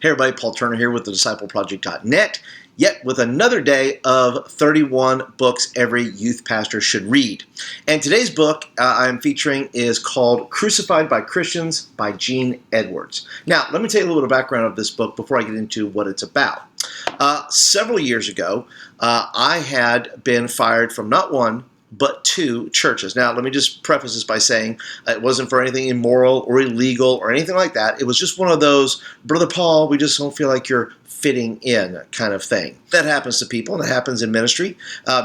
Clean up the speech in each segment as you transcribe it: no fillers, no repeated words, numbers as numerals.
Hey everybody, Paul Turner here with thediscipleproject.net, yet with another day of 31 books every youth pastor should read. And today's book I'm featuring is called Crucified by Christians by Gene Edwards. Now, let me tell you a little bit of background of this book before I get into what it's about. Several years ago, I had been fired from not one, but two churches. Now, let me just preface this by saying it wasn't for anything immoral or illegal or anything like that. It was just one of those, Brother Paul, we just don't feel like you're fitting in kind of thing. That happens to people, and that happens in ministry.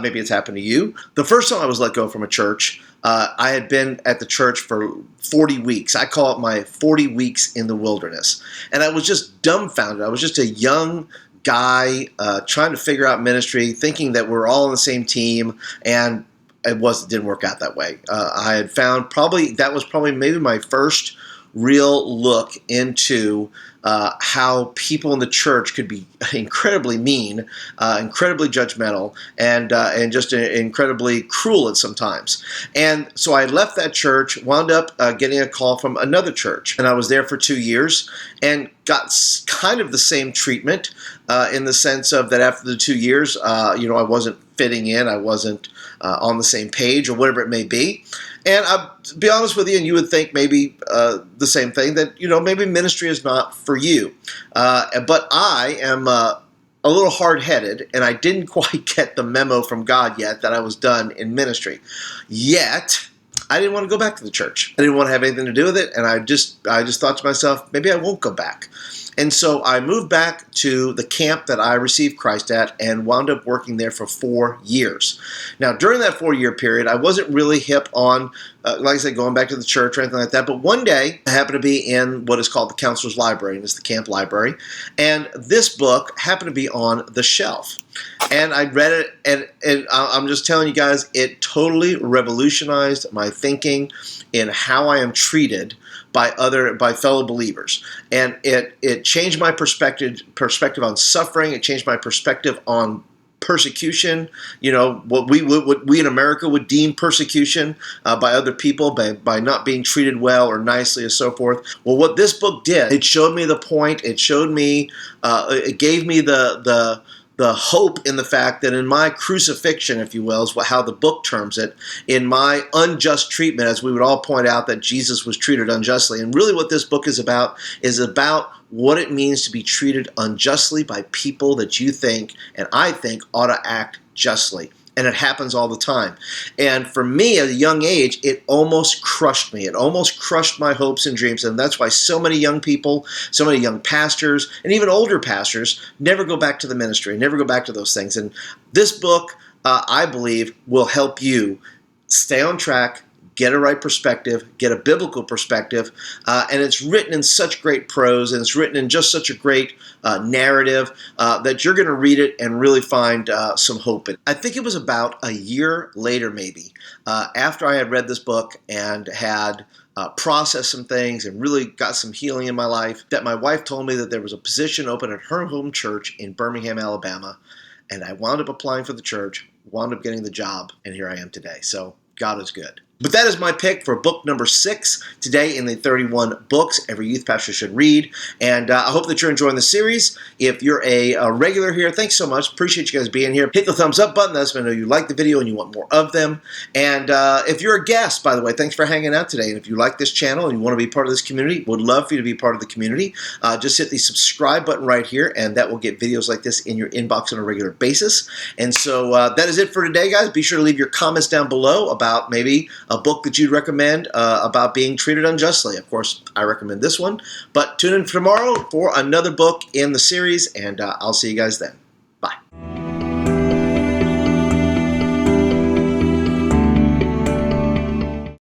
Maybe it's happened to you. The first time I was let go from a church, I had been at the church for 40 weeks. I call it my 40 weeks in the wilderness. And I was just dumbfounded. I was just a young guy trying to figure out ministry, thinking that we're all on the same team, and didn't work out that way. I had found that was maybe my first real look into how people in the church could be incredibly mean, incredibly judgmental, and just incredibly cruel at sometimes. And so I left that church, wound up getting a call from another church, and I was there for 2 years and got kind of the same treatment in the sense of that after the 2 years, I wasn't fitting in, I wasn't on the same page or whatever it may be. And to be honest with you, and you would think maybe the same thing, that, maybe ministry is not for you. But I am a little hard-headed, and I didn't quite get the memo from God yet that I was done in ministry. Yet, I didn't want to go back to the church. I didn't want to have anything to do with it, and I just thought to myself, maybe I won't go back. And so I moved back to the camp that I received Christ at and wound up working there for 4 years. Now, during that 4-year period, I wasn't really hip on, like I said, going back to the church or anything like that. But one day, I happened to be in what is called the counselor's library, and it's the camp library. And this book happened to be on the shelf. And I read it, and I'm just telling you guys, it totally revolutionized my thinking in how I am treated by fellow believers, and it changed my perspective on suffering. It changed my perspective on persecution. What we in America would deem persecution by other people, by not being treated well or nicely, and so forth. Well, what this book did, it showed me the point. It showed me, it gave me the hope in the fact that in my crucifixion, if you will, is how the book terms it, in my unjust treatment, as we would all point out that Jesus was treated unjustly. And really what this book is about what it means to be treated unjustly by people that you think and I think ought to act justly. And it happens all the time. And for me, at a young age, it almost crushed me. It almost crushed my hopes and dreams. And that's why so many young people, so many young pastors, and even older pastors never go back to the ministry, never go back to those things. And this book, I believe, will help you stay on track, get a right perspective, get a biblical perspective, and it's written in such great prose, and it's written in just such a great narrative that you're going to read it and really find some hope in it. I think it was about a year later, maybe, after I had read this book and had processed some things and really got some healing in my life, that my wife told me that there was a position open at her home church in Birmingham, Alabama, and I wound up applying for the church, wound up getting the job, and here I am today. So God is good. But that is my pick for book number 6 today in the 31 books every youth pastor should read. And I hope that you're enjoying the series. If you're a regular here, thanks so much. Appreciate you guys being here. Hit the thumbs up button. That's when I know you like the video and you want more of them. And if you're a guest, by the way, thanks for hanging out today. And if you like this channel and you want to be part of this community, would love for you to be part of the community. Just hit the subscribe button right here, and that will get videos like this in your inbox on a regular basis. And so that is it for today, guys. Be sure to leave your comments down below about maybe a book that you'd recommend about being treated unjustly. Of course, I recommend this one. But tune in for tomorrow for another book in the series, and I'll see you guys then.